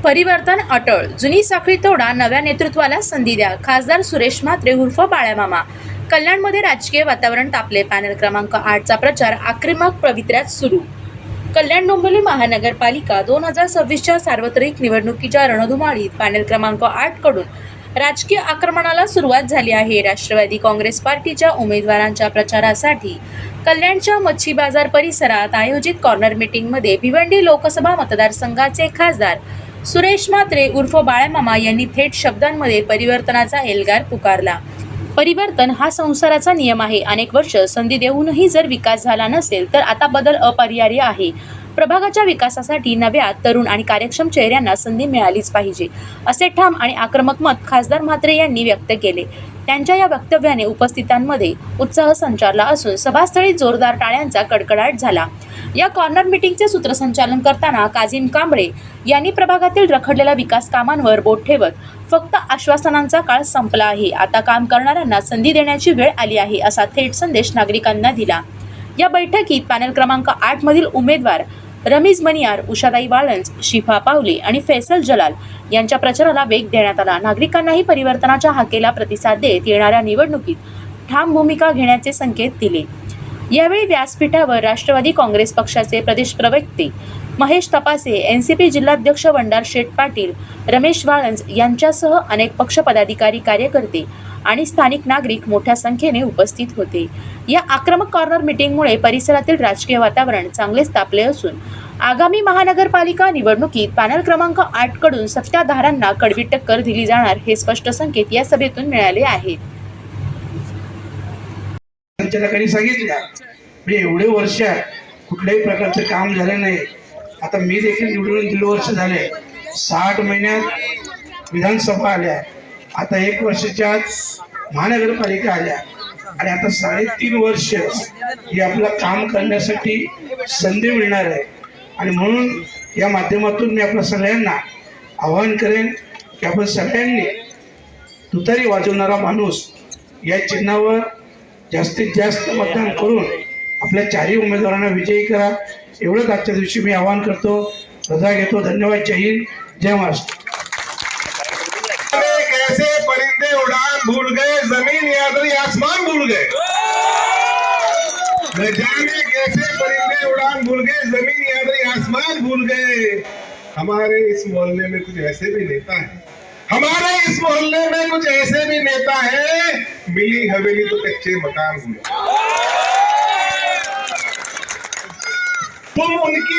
परिवर्तन अटळ, जुनी साखळी तोडा, नव्या नेतृत्वाला संधी द्या. खासदार सुरेश म्हात्रे उर्फ बाळामामा. कल्याणमध्ये राजकीय वातावरण तापले. पॅनल क्रमांक 8चा प्रचार आक्रमक पवित्र्यात सुरू. कल्याण डोंबिवली महानगरपालिका 2026च्या सार्वत्रिक निवडणुकीच्या रणधुमाळीत पॅनल क्रमांक 8 कडून राजकीय आक्रमणाला सुरुवात झाली आहे. राष्ट्रवादी काँग्रेस पार्टीच्या उमेदवारांच्या प्रचारासाठी कल्याणच्या मच्छी बाजार परिसरात आयोजित कॉर्नर मीटिंगमध्ये भिवंडी लोकसभा मतदारसंघाचे खासदार सुरेश म्हात्रे उर्फ बाळामामा यांनी थेट शब्दांमध्ये परिवर्तनाचा एल्गार पुकारला. परिवर्तन हा संसाराचा नियम आहे. अनेक वर्ष संधी देऊनही जर विकास झाला नसेल तर आता बदल अपरिहार्य आहे. प्रभागाच्या विकासासाठी नव्या, तरुण आणि कार्यक्षम चेहऱ्यांना संधी मिळालीच पाहिजे, असे ठाम आणि आक्रमक मत खासदार म्हात्रे यांनी व्यक्त केले. त्यांच्या या वक्तव्याने उपस्थितांमध्ये उत्साह संचारला असून सभास्थळी जोरदार टाळ्यांचा कडकडाट झाला. या कॉर्नर मीटिंगचे सूत्रसंचालन करताना काझीम कांबळे यांनी प्रभागातील रखडलेल्या विकास कामांवर बोट ठेवत फक्त आश्वासनांचा काळ संपला आहे, आता काम करणाऱ्यांना संधी देण्याची वेळ आली आहे, असा थेट संदेश नागरिकांना दिला. या बैठकीत पॅनल क्रमांक 8 मधील उमेदवार रमीज मनियार, उषाताई वाळंज, शिफा पावले आणि फैसल जलाल यांच्या प्रचाराला वेग देण्यात आला. नागरिकांनाही परिवर्तनाच्या हाकेला प्रतिसाद देत येणाऱ्या निवडणुकीत ठाम भूमिका घेण्याचे संकेत दिले. यावेळी व्यासपीठावर राष्ट्रवादी काँग्रेस पक्षाचे प्रदेश प्रवक्ते महेश तपासे, एनसीपी जिल्हाध्यक्ष वंडार शेठ पाटील, रमेश वाळंज यांच्यासह अनेक पक्ष पदाधिकारी, कार्यकर्ते आणि स्थानिक नागरिक मोठ्या संख्येने उपस्थित होते. या आक्रमक कॉर्नर मीटिंगमुळे परिसरातील राजकीय वातावरण चांगलेच तापले असून आगामी महानगरपालिका निवडणुकीत पॅनल क्रमांक 8 कडून सत्ताधाऱ्यांना कडवी टक्कर दिली जाणार हे स्पष्ट संकेत या सभेतून मिळाले आहेत. संचालकांनी सांगितलं एवढे वर्ष कुठल्याही प्रकारचं काम झालं नाही. आता मी देखील निवडून 1.5 वर्ष झाले. 60 महिन्यात विधानसभा आल्या, आता 1 वर्षाच्या महानगरपालिका आल्या आणि आता 3.5 वर्ष ही आपलं काम करण्यासाठी संधी मिळणार आहे. आणि म्हणून या माध्यमातून मी आपल्या सगळ्यांना आवाहन करेन की आपण सगळ्यांनी तुतारी वाजवणारा माणूस या चिन्हावर जास्तीत जास्त मतदान करून आपल्या 4ही उमेदवारांना विजयी करा, एवढंच आजच्या दिवशी मी आवाहन करतो. रजा घेतो. धन्यवाद. जय हिंद, जय महाराष्ट्र. कैसे परिंदे उड़ान भूल गए, जमीन यादरी आसमान भूल गए. न जाने कैसे परिंदे उड़ान भूल गए, जमीन यादरी आसमान भूल गए. हमारे इस मोहल्ले में कुछ ऐसे भी नेता हैं, हमारे इस मोहल्ले में कुछ ऐसे भी नेता हैं, मिली हवेली तो कच्चे मकान हुए. तुम उनकी